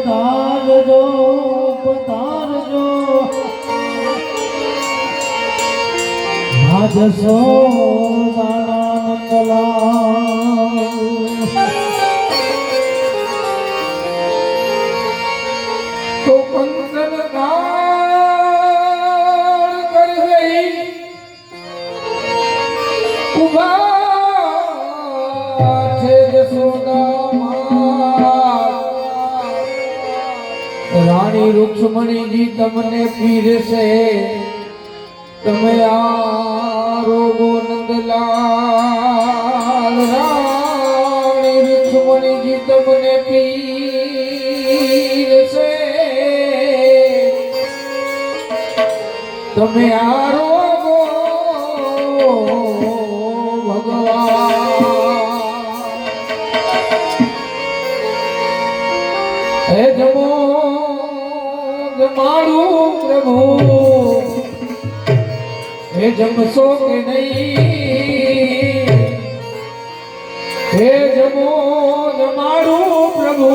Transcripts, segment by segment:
પધારજો પધારજો આજ તો કંચન ગાળ કરી ઉભા છે રાણી રૂક્ષ્મણીજી તમને પીરસે તમે આરોગો નંદલાલ રાણી રૂક્ષ્મણીજી તમને પીરસે તમે આરોગો ભગવાન હે જમો જમાડું પ્રભુ હે જમશો કે નહીં હે જમો જમાડું પ્રભુ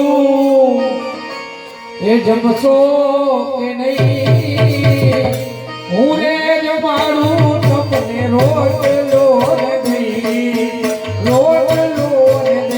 હે જમશો કે નહીં હું રે જમાડું તમને રોજ લોન નહીં રોજ લોન નહીં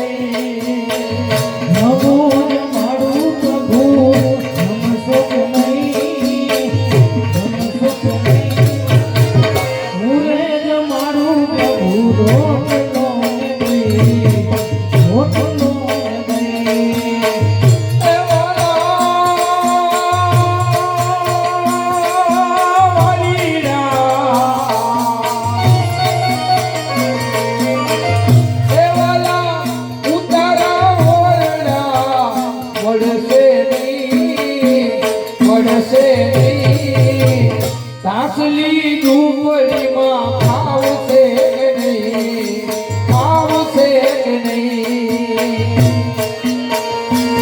સાસલી ઝૂંપડીમાં આવશે કે નહીં આવશે કે નહીં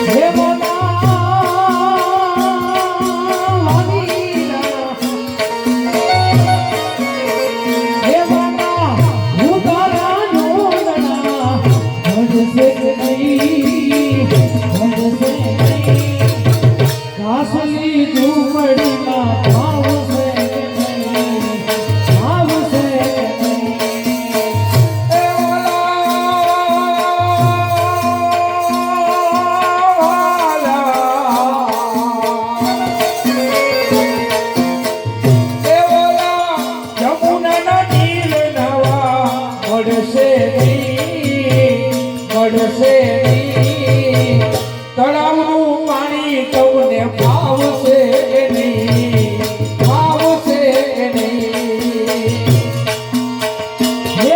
હે સાસલી ઝૂંપડીમાં તળાવનું પાણી તમને ભાવશે કે નહીં ભાવશે કે નહીં હે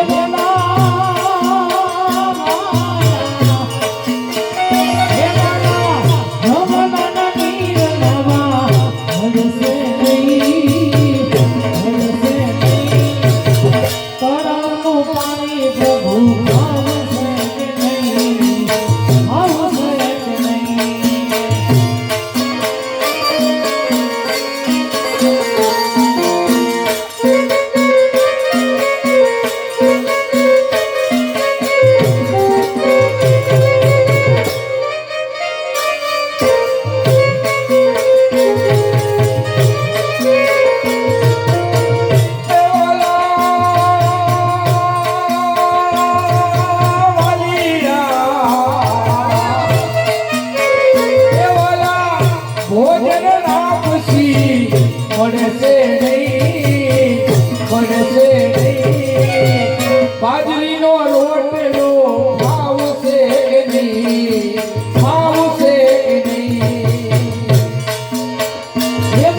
બાજરીનો રોટલો ભાવશે કે નહીં ભાવશે કે નહીં હે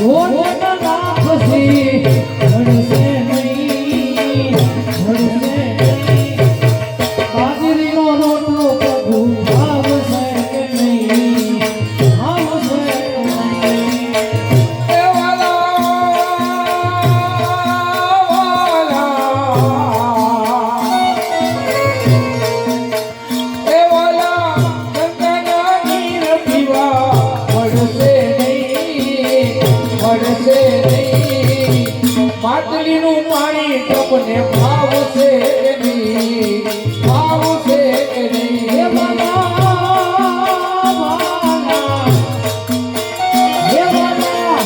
ભોજન રાખશી ભણશે નહીં તમને ભાવશે કે નહીં ભાવશે કે નહીં હે વાલા વાલા હે વાલા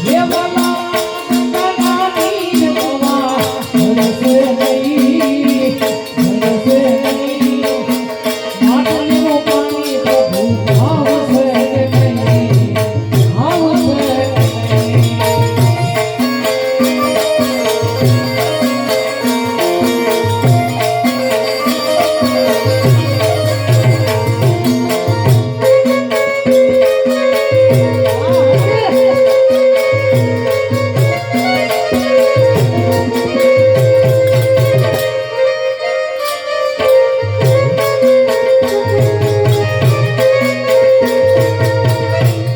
હે વાલા ગંગાની નવા ભરસે નહીં માટલીનું પાણી પ્રભુ ભાવશે કે નહીં ભાવશે કે નહીં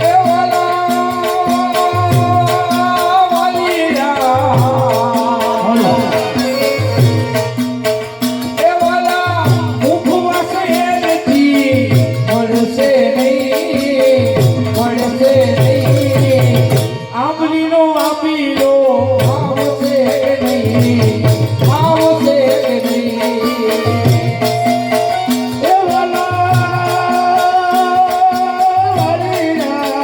એ વાલા વાલીરા એ વાલા મુખવાસ એનથી મળશે નહીં આંબલીનો આંબીલો ભાવશે નહીં ભાવશે નહીં એ વાલા વાલીરા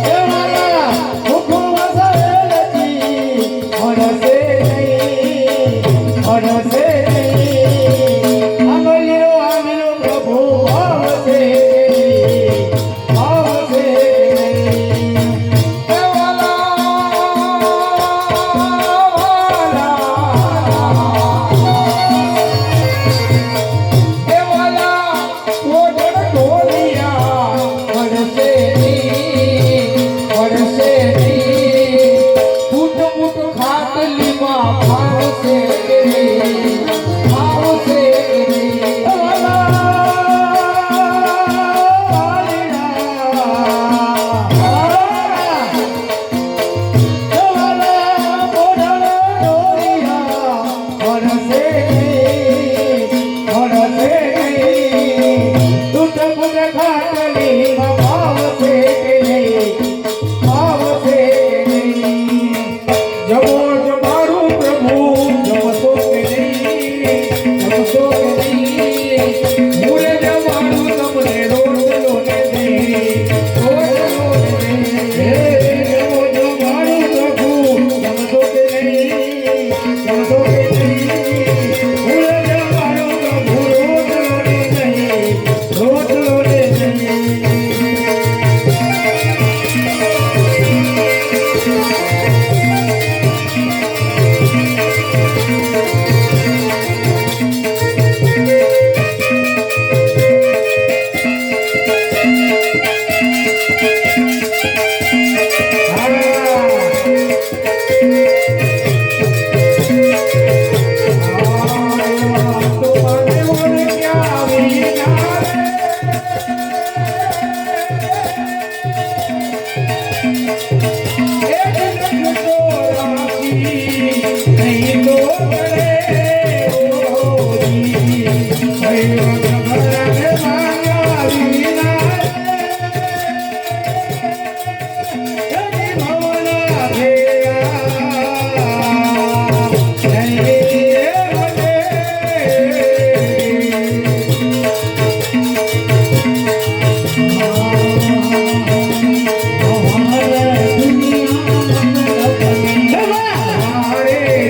એ વાલા મુખવાસ એનથી મળશે નહીં આંબલીનો આંબીલો પ્રભુ ભાવશે નહીં ભાવશે નહીં એ વાલા ઓઢણ ઢોલિયા પડશે નહીં ફૂટ ફૂટ ખાટલીમાં ભાવશે નહીં ભાવશે નહીં જવો જમારું પ્રભુ જમશો કે નહીં મૂળે જમારું તમને રોટલો ને દઈ રોટલો ને દઈ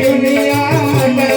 દુનિયા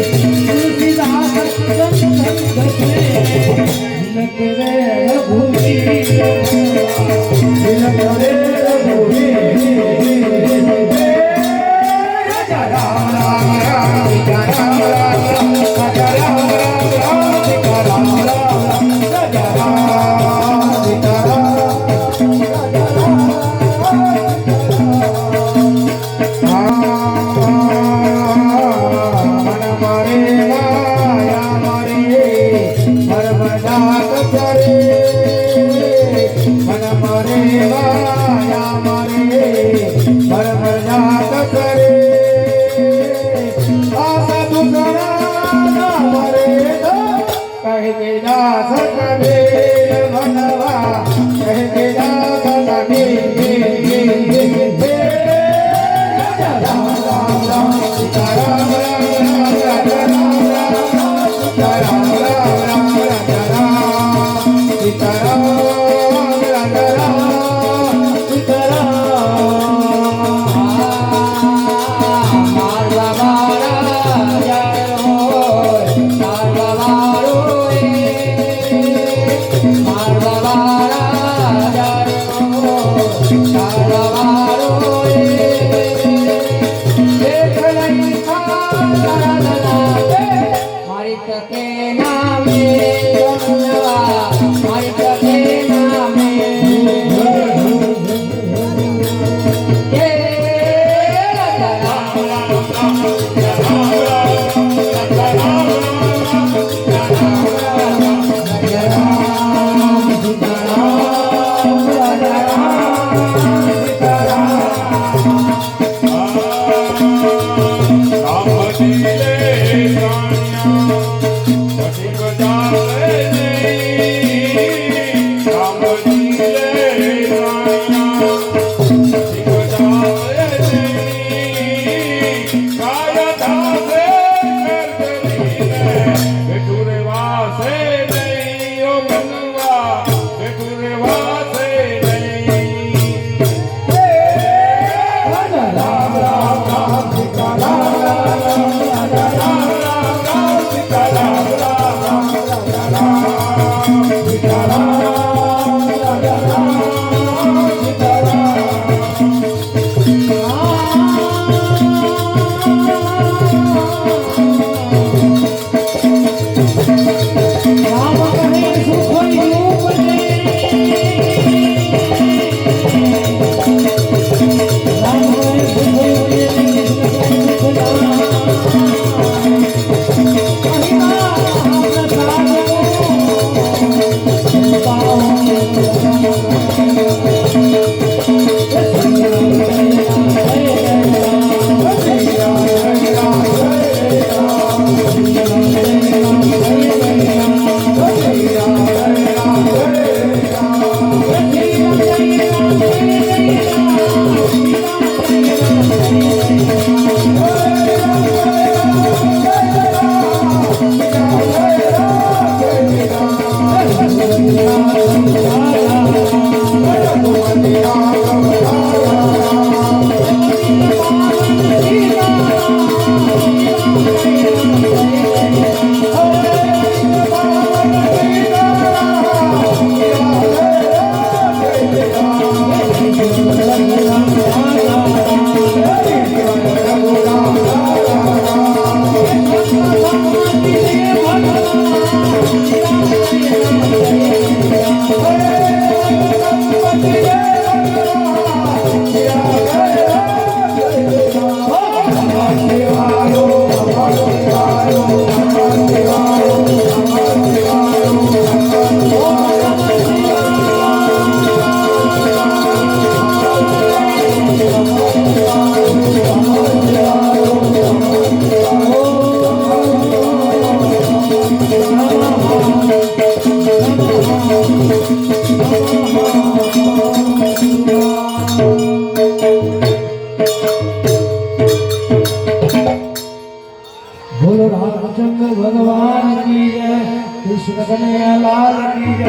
तुलसीदास तिलक रे रघुवीर तिलक रे रघुवीर राजा राम राम राम सीता राम राम राम राजा राम राम राम सीता राम राम राम राजा राम सीता राम राजा राम मन मारे माया मारे परमदा करे मन मारे माया मारे परमदा करे आसा दुसरा मारे तो कह के दास करे मनवा कह के दास करे राम राम राम सीता राम राम राम राजा राम राम राम सीता राम राम राम राजा राम सीता राम राजा राम सीता बोलो रामचंद्र भगवान की जय, कृष्ण कन्हैया लाल की जय।